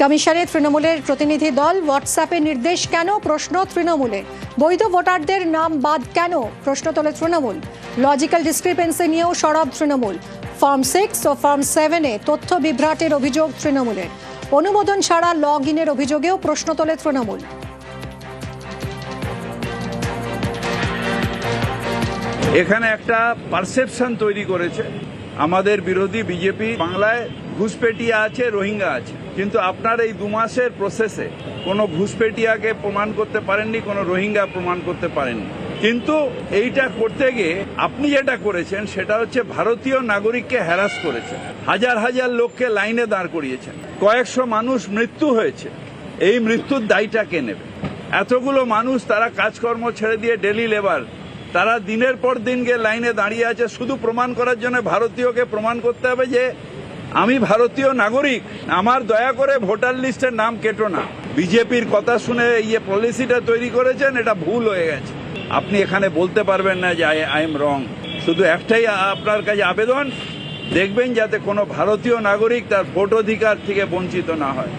কমিশনে তৃণমূলের প্রতিনিধি দল, হোয়াটসঅ্যাপে নির্দেশ কেন, প্রশ্ন তৃণমূলের। বৈধ ভোটারদের নাম বাদ কেন, প্রশ্ন তোলে তৃণমূল। লজিক্যাল ডিসক্রিপেন্সি নিয়েও সরব তৃণমূল। ফর্ম 6 ও ফর্ম 7-এ তথ্য বিভ্রাটের অভিযোগ তৃণমূলের। অনুমোদন ছাড়া লগ ইনের অভিযোগেও প্রশ্ন তোলে তৃণমূল। এখানে একটা পারসেপশন তৈরি করেছে আমাদের বিরোধী বিজেপি, বাংলায় ঘুষপেটিয়া আছে, রোহিঙ্গা আছে, কিন্তু আপনার এই 2 মাসের প্রসেসে কোনো ঘুষপেটিয়াকে প্রমাণ করতে পারেননি, কোনো রোহিঙ্গা প্রমাণ করতে পারেননি। কিন্তু এইটা করতে গিয়ে আপনি যেটা করেছেন সেটা হচ্ছে ভারতীয় নাগরিককে হ্যারাস করেছেন, হাজার হাজার লোককে লাইনে দাঁড় করিয়েছেন, কয়েকশো মানুষ মৃত্যু হয়েছে। এই মৃত্যুর দায়টা কে নেবে? এতগুলো মানুষ তারা কাজকর্ম ছেড়ে দিয়ে ডেলি লেবার, তারা দিনের পর দিন গিয়ে লাইনে দাঁড়িয়ে আছে শুধু প্রমাণ করার জন্য ভারতীয়কে প্রমাণ করতে হবে যে আমি ভারতীয় নাগরিক, আমার দয়া করে ভোটার লিস্টের নাম কেটো না। বিজেপির কথা শুনে এই পলিসিটা তৈরি করেছেন, এটা ভুল হয়ে গেছে। আপনি এখানে বলতে পারবেন না যে আই এম রং। শুধু একটাই আপনার কাছে আবেদন, দেখবেন যাতে কোনো ভারতীয় নাগরিক তার ভোট অধিকার থেকে বঞ্চিত না হয়।